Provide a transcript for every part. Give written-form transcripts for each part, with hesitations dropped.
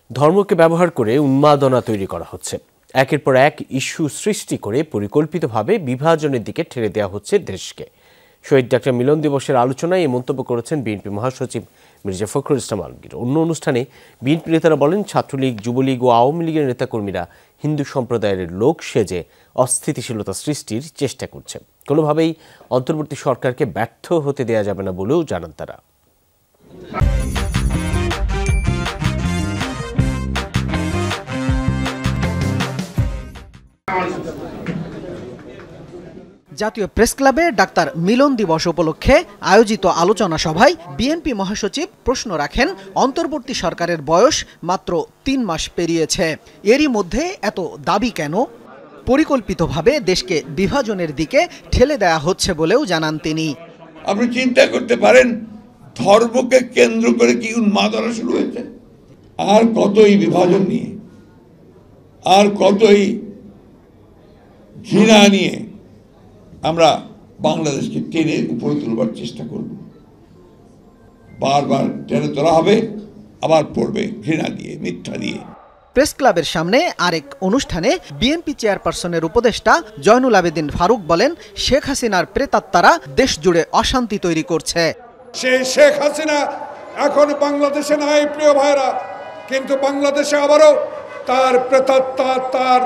ধর্মকে ব্যবহার করে উন্মাদনা তৈরি করা হচ্ছে। একের পর এক ইস্যু সৃষ্টি করে পরিকল্পিতভাবে বিভাজনের দিকে ঠেলে দেওয়া হচ্ছে দেশকে। শহীদ ডাক্তার মিলন দিবসের আলোচনায় এই মন্তব্য করেছেন বিএনপি মহাসচিব মির্জা ফখরুল ইসলাম আলমগীর। অন্য অনুষ্ঠানে বিএনপি নেতারা বলেন, ছাত্রলীগ, যুবলীগ ও আওয়ামী লীগের নেতাকর্মীরা হিন্দু সম্প্রদায়ের লোক সেজে অস্থিতিশীলতা সৃষ্টির চেষ্টা করছে। কোনোভাবেই অন্তর্বর্তী সরকারকে ব্যর্থ হতে দেওয়া যাবে না বলেও জানান তারা। জাতীয় প্রেস ক্লাবে ডাক্তার মিলন দিবস উপলক্ষে আয়োজিত আলোচনা সভায় বিএনপি মহাসচিব প্রশ্ন রাখেন, অন্তর্বর্তী সরকারের বয়স মাত্র ৩ মাস পেরিয়েছে, এরই মধ্যে এত দাবি কেন? পরিকল্পিতভাবে দেশকে বিভাজনের দিকে ঠেলে দেয়া হচ্ছে বলেও জানান তিনি। আপনি চিন্তা করতে পারেন, ধর্মকে কেন্দ্র করে কি উন্মাদনা শুরু হয়েছে। আর কতই বিভাজন নিয়ে, আর কতই ঘৃণা নিয়ে আমরা বাংলাদেশকে টেনে উপরে তুলবার চেষ্টা করব। বারবার টেনে তোলা হবে, আবার পড়বে ঘৃণা দিয়ে, মিথ্যা দিয়ে। প্রেস ক্লাবের সামনে আরেক অনুষ্ঠানে বিএনপি চেয়ারপারসনের উপদেষ্টা জয়নুল আবেদিন ফারুক বলেন, শেখ হাসিনার প্রেতাত্মারা দেশ জুড়ে অশান্তি তৈরি করছে। সেই শেখ হাসিনা এখন বাংলাদেশে নাই প্রিয় ভাইরা, কিন্তু বাংলাদেশে আবারও তার প্রেতাত্মা, তার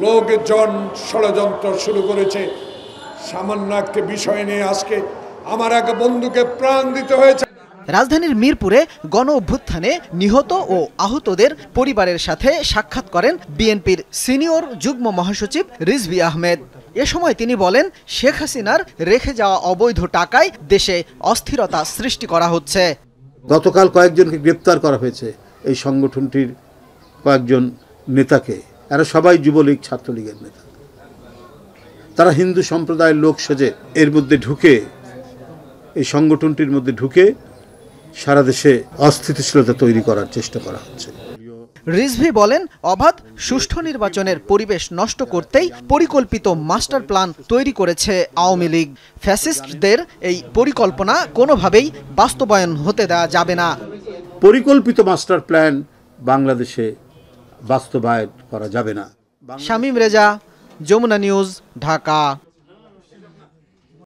লোকজন ষড়যন্ত্র শুরু করেছে। সামান্য একটি বিষয় নিয়ে আজকে আমার এক বন্ধুকে প্রাণ দিতে হয়েছে। রাজধানীর মিরপুরে গণ অভ্যুত্থানে নিহত ও আহতদের পরিবারের সাথে সাক্ষাৎ করেন বিএনপির সিনিয়র যুগ্ম মহাসচিব রিজভী আহমেদ। এ সময় তিনি বলেন, শেখ হাসিনার রেখে যাওয়া অবৈধ টাকায় দেশে অস্থিরতা সৃষ্টি করা হচ্ছে। গতকাল কয়েকজনকে গ্রেপ্তার করা হয়েছে এই সংগঠনটির কয়েকজন নেতাকে। এরা সবাই যুবলীগ, ছাত্রলীগের নেতা। তারা হিন্দু সম্প্রদায়ের লোক সেজে এর মধ্যে ঢুকে, এই সংগঠনটির মধ্যে ঢুকে সারা দেশে অস্থিতিশীলতা তৈরি করার চেষ্টা করা হচ্ছে। রিজভী বলেন, অবাধ সুষ্ঠু নির্বাচনের পরিবেশ নষ্ট করতেই পরিকল্পিত মাস্টার প্ল্যান তৈরি করেছে আওয়ামী লীগ। ফ্যাসিস্টদের এই পরিকল্পনা কোনোভাবেই বাস্তবায়ন হতে দেওয়া যাবে না। পরিকল্পিত মাস্টার প্ল্যান বাংলাদেশে বাস্তবায়ন করা যাবে না। শামীম রেজা, যমুনা নিউজ, ঢাকা।